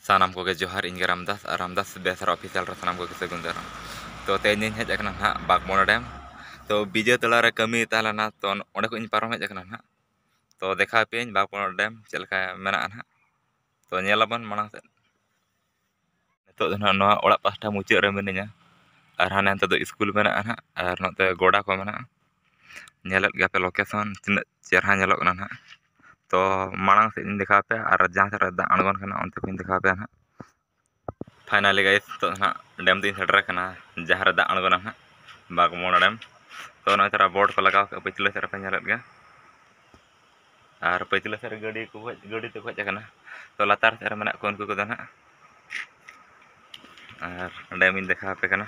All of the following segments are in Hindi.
सानाम को जोहार इन रामदास बेसर ऑफिशियल सानाम को सगुन दाराम तो तेज हेज ना बागमोड़ा डैम तो बीजे तला रे कमी तालना तो ओंडे को इन पारम हेज ना तो देखा पे बागमोड़ा डैम चलका मेना ना तो नेलाबन मांग से तो ना ओड़ा पास्टा मुचाद रे मिनिया और हाने तो स्कूल मेना ना और नते गोडा को मेना नेलत गया पे लोकेशन तिना चेहरा नेलक ना तो मांग से इन देखा पे और जहां से दा अणगन खाना उनते को इन देखा पे ना फाइनली गाइस तो ना डैम दिन सेटर करना जहां रे दा अणगना ना बागमोड़ा डैम तो ना तरह बोर्ड को लगा पिछले सर पे नेलत गया और पिछले सर गाड़ी तो खज करना तो लातार सर मेना को उनको को ना और डैम इन देखा पे करना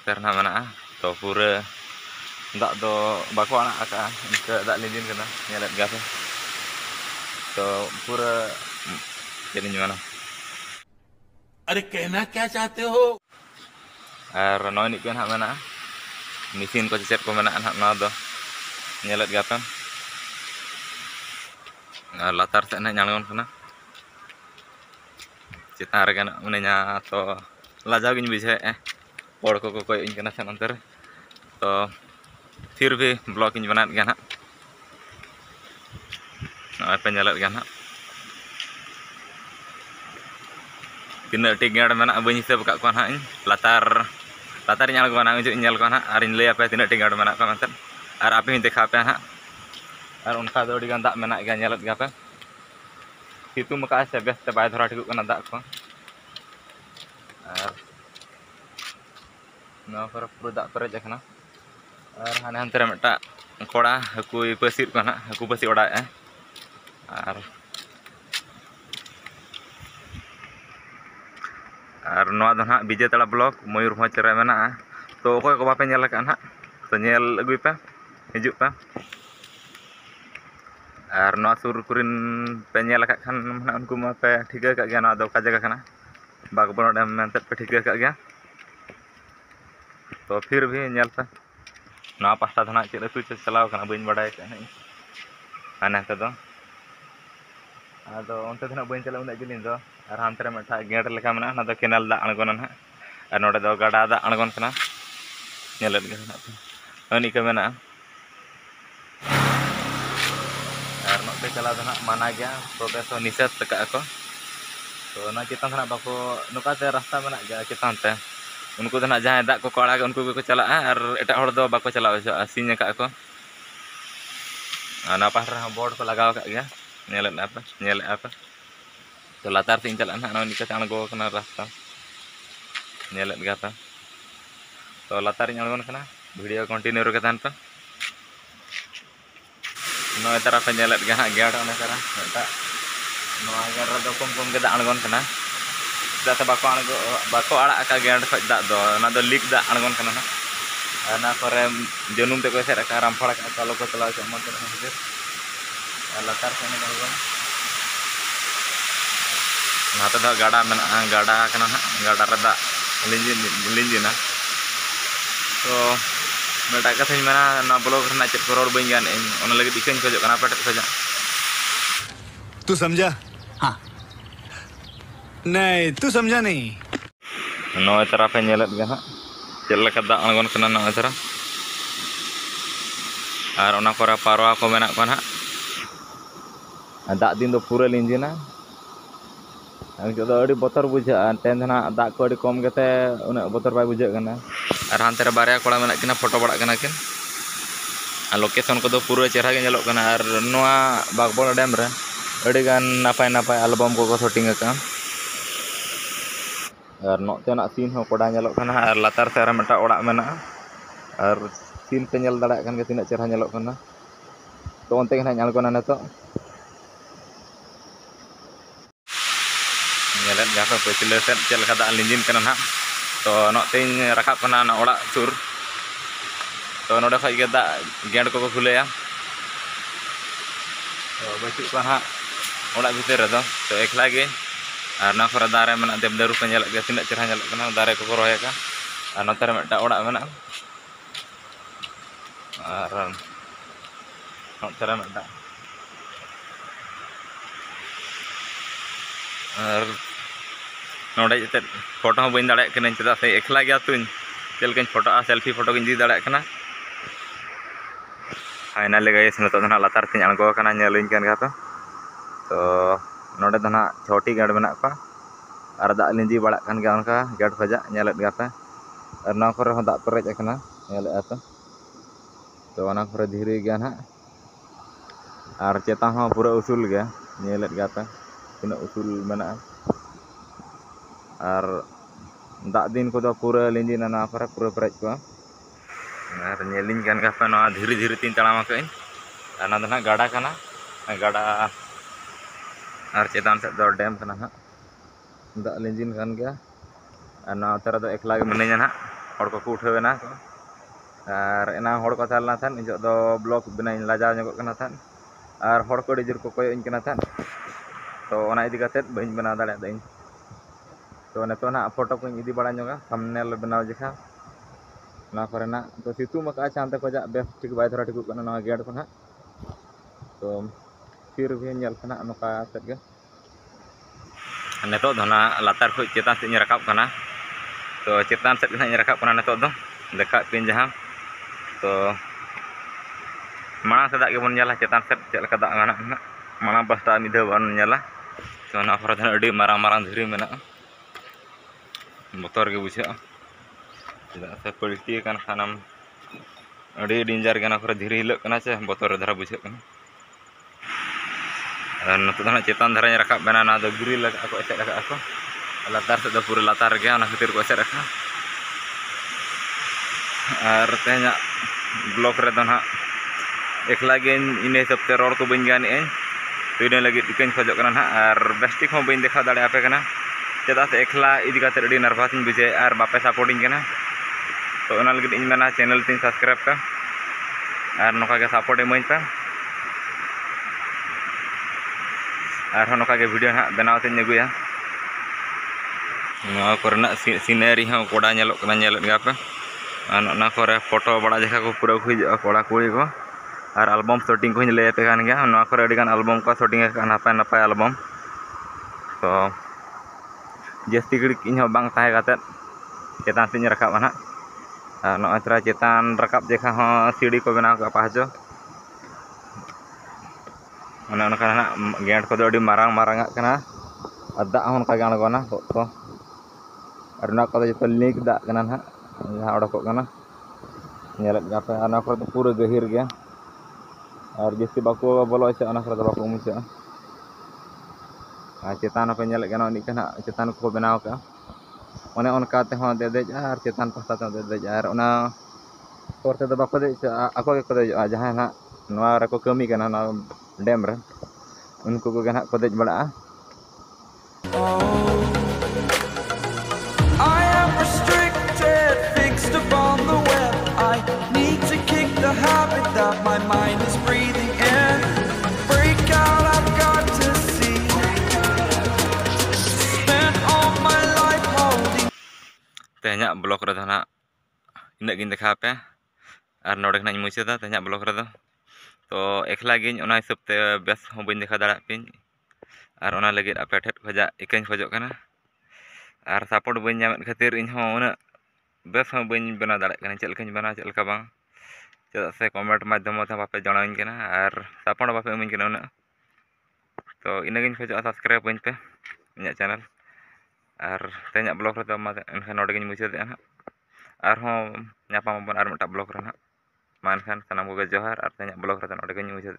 तेरना मेना तो पूरा दाग दो बाको आना आका इनका दाग लिंजिन करना नेलत गया पे तो पूरा चेंज माना अरे कहना क्या चाहते हो और नॉन इकन हा मेना मशीन को चेक को मेना ना ना दो नेलत गया पे लातार से ना ñangon kana चितार रे गना उनेnya तो लाजाव गिन बुझे और को कोई इन kana सन अंतर तो फिर भी ब्लॉग इन बनात गया ना पे नेलत गया ना तीन टिकेट मेना बी हिसाब का ना लातार लातार आगोना नेल को ना और इन लैया पे तीन टिकेट मेना को मेनते और आपे देखा पे हाँ और उनका दो अड़ी गान दाग मेना गया नेलत गया पे सितुम का से बेस्ते बाय धरा ठिक कना दाग को और ना पर पूरा दाग पेरेज कना और हाने हंते रे मेटा कोड़ा हकु पसीर को ना हकु पसी ओड़ा और नवा दो ना विजय तला ब्लॉक मयूरभंज रे मेना तो अकोय को बापे नेल का ना तो नेल अगुई पे हिजुग पे और नवा सुर कुरिन पे नेल का खान उनको मा पे ठिका का गया ना दो का जगह खाना बागमोड़ा डैम मेनते पे ठिका का गया तो फिर भी नेल पे नवा पास्टा धना चेद अतु चलाव खाना बइन बड़ाय का हाने तो आदो उनते धना बइन चला उना जिलिन दो और हानते रे मेटा गेट लेखा मेना ना दो केनाल दा अणगोना ना और नोडे दो गाडा दा अणगोन कना नेलत गे ना अनि के मेना और नोते चला दना माना गया तो बेसो निषेध तका को तो ना चितान धना बाको नुकाते रास्ता मेना गया चितान ते उनको धना जहां दा को कड़ा उनको को चला और एटा हड़ दो बाको चला सिंह का को ना पाहर बोर्ड को लगाव का गया नेल आप तो लातार से चला ना निका अणगो कना रास्ता नेलत गया पे तो लातार अणगोन कना वीडियो कंटिन्यू रे तहन पे नय तारा पे नेलत गया हाँ गेट ओने तारा एटा नवा गेट रे दो कम कम के दा अणगोन कना दाते बाको आड़ा का गेट खज दा दो ना दो लीक दा अणगोन कना ना ना करे जनुम ते को सेर का रामफाड़ा का चालो को चला के मन ते लातार से अणगोन नाते दा गाड़ा मेना गाड़ा कना गाड़ा रे दा लिंजिना तो मेटा कथा मेना ना ब्लॉग रना चेक रोड बइन गान ओना लगे दिखन खोज कना पटे खोजा तू समझा हाँ नहीं तू समझा नहीं नय तरह पे नेलत गे ना चल का दा अणगोन कना नय तरह और ओना कोरा पारवा को मेना को ना दाग दिन दो पूरा लिंजिना तो अड़ी बतर बुझा तेन ना दाग को अड़ी कम गते उना बतर बाय बुझा कना और हानते रे बारिया कोड़ा मेना किना फोटो बड़ा कना किन लोकेशन को दो पूरा चेहरा गे नेलक कना और नोआ बागमोड़ा डैम रे अड़ी गान नापाय नापाय एल्बम को शूटिंग का और नोते ना सीन हो कोड़ा नेलक कना और लातार से रे मेटा ओड़ा मेना और सीन पे नेल दाड़ा कन के तिना चेहरा नेलक कना तो ओनते के ना नेल कोना नेतो नेलत गया पिछले सेट चल का दा लिंजिन कना ना तो नोते रखा कना ना ओड़ा सुर तो नोडे खज गे दा गेट को खुलेया तो बचु को हाँ ओड़ा भीतर रे तो एकला गे और ना खरा दारे मेना देवदारू पे नेलक गे तिना चेहरा नेलक कना दारे को रोहे का और नोते रे मेटा ओड़ा मेना और नोते रन दा और नोडे जते फोटो हूँ बी दाड़ा चेदा से एकला गया तुम चलका फोटो सेल्फी फोटो इदी दाड़ा फाइनली गाइस नित लातार तीन आड़गो नेलिन पे तो नोडे दो ना 6टी गेट मेना और दा लिंजी बड़ा उनका गेट खजा नेलेद गया पे और ना करे दा पेरेज पे तो ना करे धीरे गया ना और चेता पूरा उसूल गया नेलेद गया पे तीना उसूल मेना और दा दिन को पूरा लिंजी ना करे पूरा पेरेज को और नेलिन पे ना धीरे धीरे तीन तड़ाम कई और ना ना गाड़ा गाड़ा और चेतान से दो डैम हाँ दा लिंजिन गया और ना तेरा दो एकला मिनिया ना हड़ को उठावेना और एना हड़ को थालना थान इजो दो ब्लॉक बना लाजा नगोना थान और हड़ को जोर को कोयन थान तो ओना इदी काते बइन बना दाड़ा दाइन तो नेतो ना फोटो को इदी बड़ा नोगा थंबनेल बनाव जेखा ना करेना तो सितुम का चांते को जा बेस ठीक बाय धरा ठिकु कना ना गेट को ना तो फिर भी नेल कना नोका सेट गे नेतो धना लातार को चेतान से रकाब कना तो चेतान सेट ना रकाब कना नेतो दो देखा पिन जहां तो माना से दाग बन नेला चेतान सेट चलका दाग मेना माना बस्ता मिदे बन नेला तो ना पर अड़ी मारांग मारांग धीरे मेना बतर के बुझा चेदा से पलटी कान खानम अड़ी डेंजर गना पर धीरे हिलक कना से बतर धरा बुझा और नतो ना चेतान धरा रकाब बना ना दो गिरी लगा को एसेट रखा को लातार से पूरा लातार गया ना खातिर को एसेट रखा और तेना ब्लॉक रे दो ना एकला गे इन हिसाब से रोड को बन गाने तो इन लगे इकन खोजो कना ना और बेस्टिक हो बन देखा दाड़े आपे कना चेदा से एकला इदी काते अड़ी नर्वस बुझे और बापे सपोर्टिंग कना तो ओना लगे इन मेना चैनल तीन सब्सक्राइब पे और नोका के सपोर्ट इमाइन पे और नोका के वीडियो ना बनाव तीन अगुया नोआ कोरना सीनरी हो कोड़ा नेलो कना नेलेद गया पे ना करे फोटो बड़ा देखा को पूरा हिजुआ कोड़ा कुड़ी को और एलबम शूटिंग को लैपे गया ना करे अड़ी गान एलबम को शूटिंग नपाय नपाय एलबम तो जस्ती घड़ी इन बांग ताहे काते चेतान तीन रकाब ना और नोआ तरा चेतान रकाब देखा हो सीढ़ी को बनाव का पाहचो गेट को अड़ी मारांग मारांग कना और दा हो उनका अड़गोना तो और ना को जो लिंक दा कना ना जहाँ उड़कोग कना नेलेद गया पे और तो पूरा गहिर गया और जैसे बाको बोलो से बाको मुचा और चेतान पे नेलेद गना निकना चेतान को बनाव का ओने उनका ते हो देदेज और चेतान पासा ते देदेज और ओना तोर ते बाको देज आको के को देज जहां ना नवा रे को कमी कना ना डैम रे उनको को गना को देज बड़ा habit that my mind is breathing in. Break out, I've got to see. Spent all my life holding. तेहना ब्लॉक रे ना इना गिन देखा पे और नोडे खना मुचादा तेहना ब्लॉक रे तो एकला गिन ओना हिसाब ते बेस हो बइन देखा दाड़ा पिन और ओना लगे आपे ठेट खोजा इकन खोजो कना और सपोर्ट बइन नाम खातिर इन हो उना बेस हो बइन बना दाड़ा कना चलकन बना चलका बा चेदा से कमेंट माध्यम बापे जनाइन कना और सपोर्ट बापे इमिन कना उना तो इनागिन खोजा सब्सक्राइब बइन पे इन चैनल और तेना ब्लॉग रे एनखान नोडे गिन मुचाद ना और हो नापाम और मिटा ब्लॉग रे ना मा एनखान सानाम को जोहार और तेना ब्लॉग रे नोडे गिन मुचाद।